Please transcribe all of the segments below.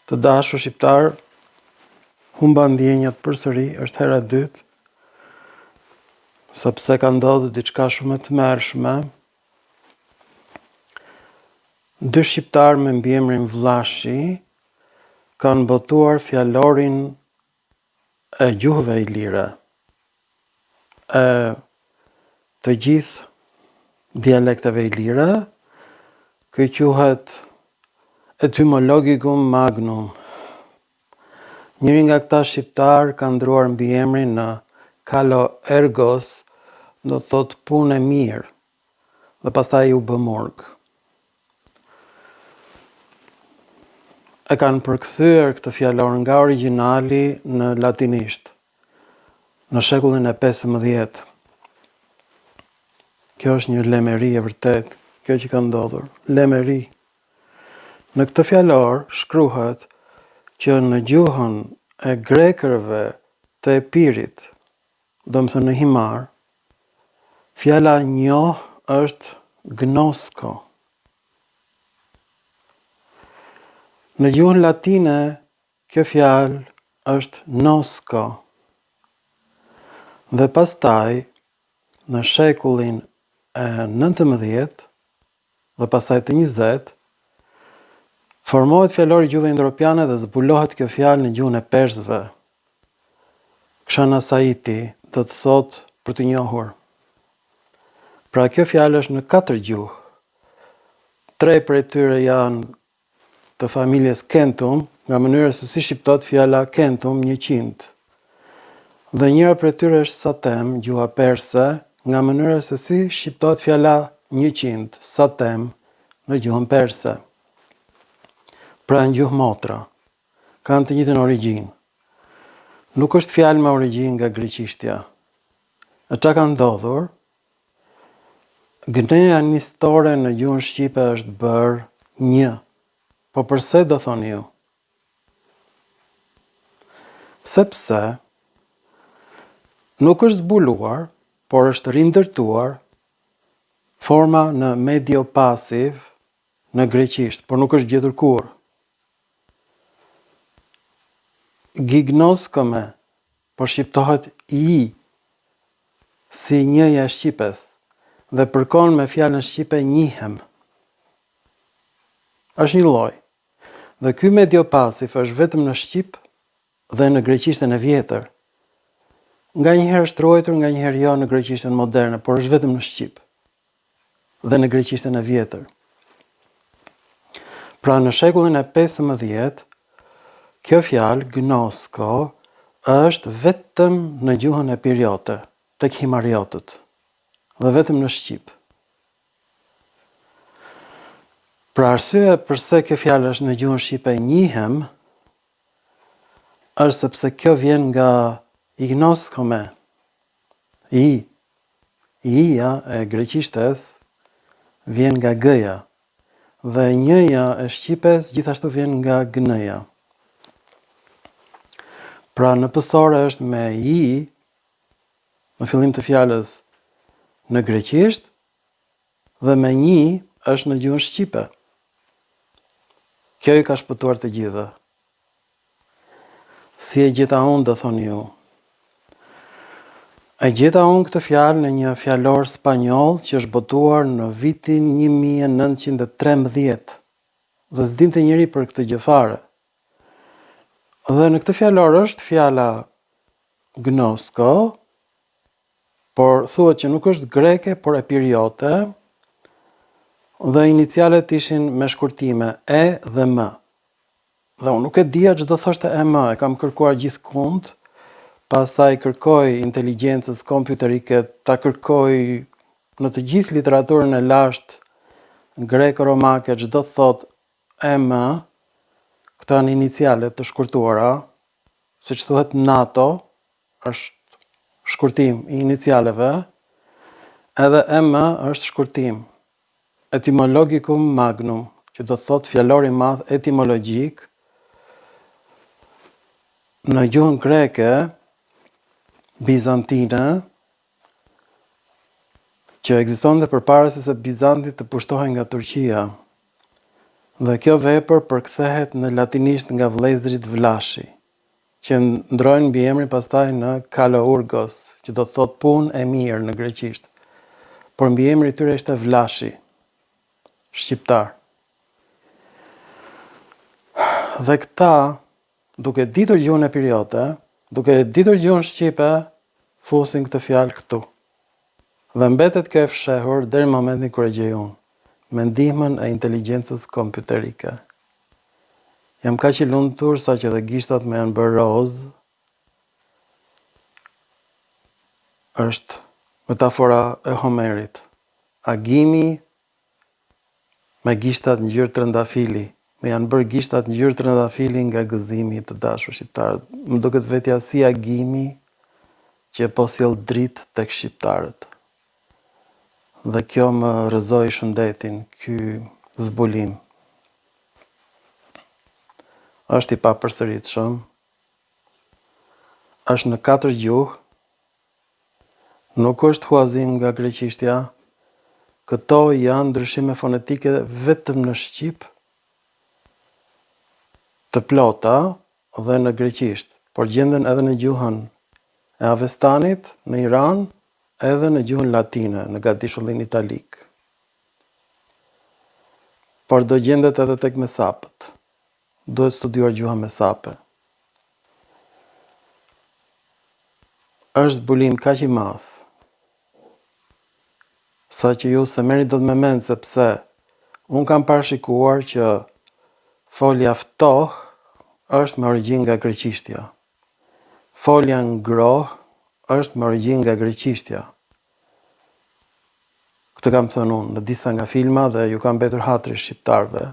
Të dashur shqiptar, humba ndjenjat përsëri, është hera e dytë, sepse ka ndodhur diçka shumë e tmerrshme. Dy shqiptar me mbiemrin Vllashi kanë botuar fjalorin e gjuhëve ilire, e të gjithë dialekteve ilire. Ky quhet Etymologicum Magnum. Njëri nga këta shqiptar ka ndruar mbiemrin në Kalo Ergos, do të thotë punë e mirë, dhe pastaj u bë murg. E kanë përkthyer këtë fjalor nga origjinali në latinisht në shekullin e 15. Kjo është një lemeri e vërtet, kjo që ka ndodhur, lemeri. Në këtë fjalor shkruhet që në gjuhën e grekërve të Epirit, do më thënë në himar, fjala njoh është gnosko. Në gjuhën latine, kjo fjalë është nosko. Dhe pastaj, në shekullin e 19 dhe pastaj të 20, formohet fjalori gjuhëve indo-europiane dhe zbulohet kjo fjalë në gjuhën e persëve. Kshanasaiti do të thotë për të njohur. Pra kjo fjalë është në 4 gjuhë. 3 prej tyre janë të familjes Kentum, nga mënyra se si shqiptohet fjala Kentum 100. Dhe njëra prej tyre është Satem, gjuha perse, nga mënyra se si shqiptohet fjala 100, Satem, në gjuhën perse. Pra në gjuhë motra, kanë të njëjtën origjinë. Nuk është fjalë me origjinë nga greqishtja. E çka ka ndodhur? Gneja nistore në gjuhën shqipe është bërë një. Po përse do thoni ju? Sepse nuk është zbuluar, por është rindërtuar forma në medio pasiv në greqisht, por nuk është gjetur kurrë. Gignoskome, por shqiptohet i, si njëja e shqipes, dhe përkon me fjalën shqipe njihem. Është një lloj. Dhe ky medio pasiv është vetëm në shqip dhe në greqishtën e vjetër. Nganjëherë është ruajtur, nganjëherë jo në greqishtën moderne, por është vetëm në shqip dhe në greqishtën e vjetër. Pra në shekullin e 15, kjo fjalë gnosko është vetëm në gjuhën epiriote, tek himariotët, dhe vetëm në shqip. Pra arsyeja pse kjo fjalë është në gjuhën shqipe njihem, është sepse kjo vjen nga ignoskome. I-ja e greqishtes vjen nga g-ja, dhe një-ja e shqipes gjithashtu vjen nga gn-ja. Pra në pësore është me i, në fillim të fjalës në greqisht, dhe me një është në gjuhën shqipe. Kjo i ka shpëtuar të gjithë. Si e gjeta unë, do thoni ju? E gjeta unë këtë fjalë në një fjalor spanjoll që është botuar në vitin 1913, dhe s'dinte njeri për këtë gjë fare. Dhe në këtë fjalor është fjala gnosko, por thuhet që nuk është greke, por epiriote, dhe inicialet ishin me shkurtime e dhe m. Dhe unë nuk e dija ç'do thoshte e m, e kam kërkuar gjithkund, pastaj kërkoj inteligjencës kompjuterike, ta kërkoj në të gjithë literaturën e lashtë greko-romake ç'do thotë e m. Këta në inicialet të shkurtuara, siç thuhet NATO, është shkurtim i inicialeve, edhe M është shkurtim Etymologicum Magnum, që do thotë fjalor i madh etimologjik. Në gjuhën greke, bizantine, që ekzistonte përpara se Bizanti të pushtohej nga Turqia. Dhe kjo vepër përkthehet në latinisht nga vëllezrit Vlashi, që ndrojnë mbi emrin pastaj në Kalourgos, që do të thot punë e mirë në greqisht. Por mbi emri i tyre ishte Vlashi, shqiptar. Dhe këta, duke ditur gjuhën epiriote, duke ditur gjuhën shqipe, fusin këtë fjalë këtu. Dhe mbetet kjo e fshehur deri në momentin kur e gjej unë, me ndihmën e inteligjencës kompjuterike. Jam kaq i lumtur sa që edhe gishtat më janë bërë roz. Është metafora e Homerit. Agimi me gishtat ngjyrë trëndafili. Me janë bërë gishtat ngjyrë trëndafili nga gëzimi të dashur shqiptarët. Më duket vetja si agimi që po sjell dritë tek shqiptarët. Dhe kjo më rrëzoi shëndetin, ky zbulim. Është i papërsëritshëm. Është në 4 gjuhë. Nuk është huazim nga greqishtja. Këto janë ndryshime fonetike vetëm në shqip, të plota dhe në greqisht, por gjenden edhe në gjuhën e Avestanit, në Iran, edhe në gjuhën latine, në gatishëllin italik. Por do gjendet edhe tek mesapët. Duhet studiuar gjuha mesape. Është zbulim kaq i madh, sa që ju se merrni dot me mend, sepse unë kam parashikuar që folja ftoh është me origjinë nga greqishtja. Folja ngroh është me origjinë nga greqishtja. Këtë kam thënë unë në disa nga filma dhe ju kam mbetur hatri shqiptarëve,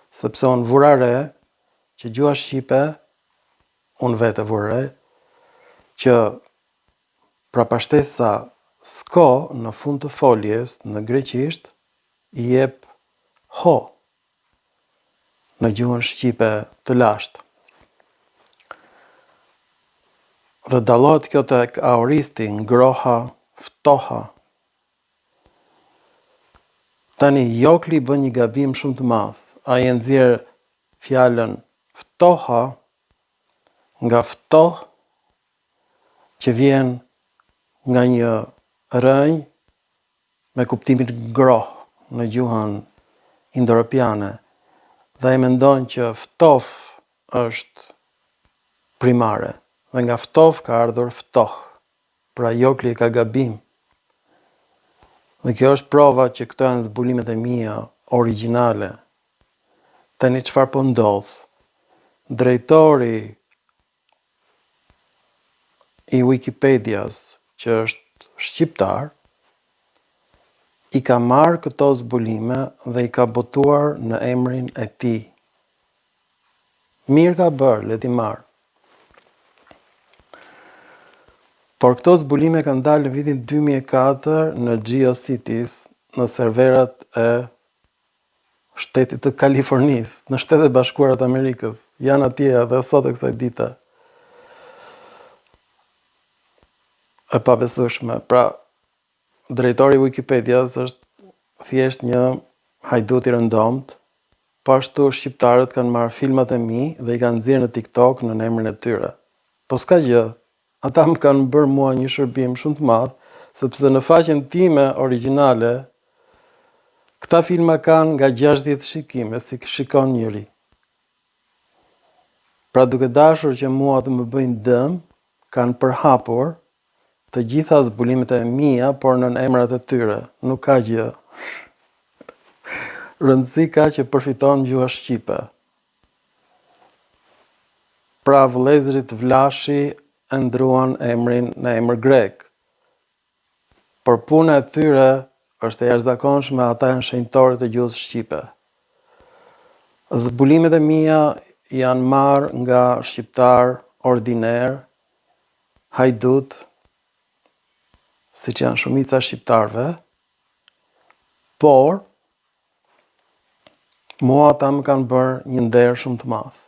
sepse unë vura re që gjuha shqipe, unë vete vura re, që prapashtesa s'ko në fund të foljes në greqisht i jep ho në gjuhën shqipe të lashtë. Dhe dallohet kjo tek aoristi, ngroha, ftoha. Tani Jokli bën një gabim shumë të madh. Ai e nxjerr fjalën ftoha nga ftoh, që vjen nga një rënjë me kuptimin ngroh në gjuhën indo-europiane, dhe ai mendon që ftof është primare, dhe nga ftof ka ardhur ftoh. Pra Jokli ka gabim. Dhe kjo është prova që këto janë zbulimet e mia origjinale. Tani çfarë po ndodh? Drejtori i Wikipedias, që është shqiptar, i ka marrë këto zbulime dhe i ka botuar në emrin e tij. Mirë ka bërë, le t'i marrë. Por këto zbulime kanë dalë në vitin 2004 në GeoCities, në serverat e shtetit të Kalifornisë, në Shtetet Bashkuara të Amerikës. Janë atje edhe sot e kësaj dite. E pabesueshme. Pra, drejtori i Wikipedias është thjesht një hajdut i rëndomt, po ashtu shqiptarët kanë marrë filmat e mi dhe i kanë nxjerrë në TikTok në emrin e tyre. Po s'ka gjë. Ata më kanë bërë mua një shërbim shumë të madh, sepse në faqen time origjinale këta filma kanë nga 60 shikime, si shikon njëri. Pra duke dashur që mua të më bëjnë dëm, kanë përhapur të gjitha zbulimet e mia, por në emrat e tyre. Nuk ka gjë. Rëndësi ka që përfiton gjuha shqipe. Pra vëllezrit Vlashi e ndruan emrin në emër grek. Por puna e tyre është e jashtëzakonshme, ata janë shenjtorët e gjuhës shqipe. Zbulimet e mia janë marrë nga shqiptar ordiner, hajdut, siç janë shumica shqiptarëve, por mua ata më kanë bërë një nder shumë të madh.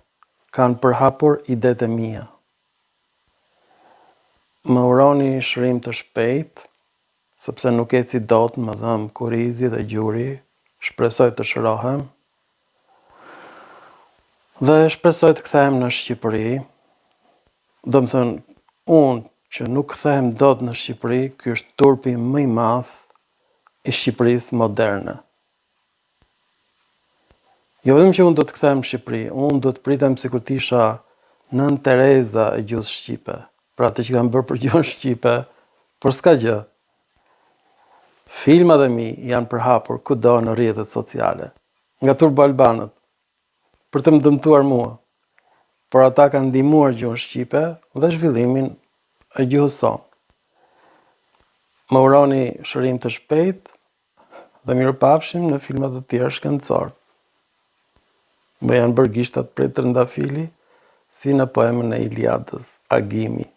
Kanë përhapur idetë e mia. Më uroni shërim të shpejt, sepse nuk eci dot, më dhëm kurizi dhe gjuri, shpresoj të shërohem. Dhe shpresoj të kthehem në Shqipëri. Do më thënë, unë që nuk kthehem dot në Shqipëri, ky është turpi më i madh i Shqipërisë moderne. Jo vetëm që unë do të kthehem në Shqipëri, unë do të pritem sikur të isha Nën Tereza e gjuhës shqipe, pra atë që kam bërë për gjuhën shqipe, por s'ka gjë. Filmat e mi janë përhapur kudo në rrjetet sociale, nga turbo albanët, për të më dëmtuar mua, por ata kanë ndihmuar gjuhën shqipe dhe zhvillimin e gjuhës sonë. Më uroni shërim të shpejtë dhe mirupafshim në filma të tjerë shkencor. Më janë bërë gishtat prej trëndafili, si në poemën e Iliadës, Agimi.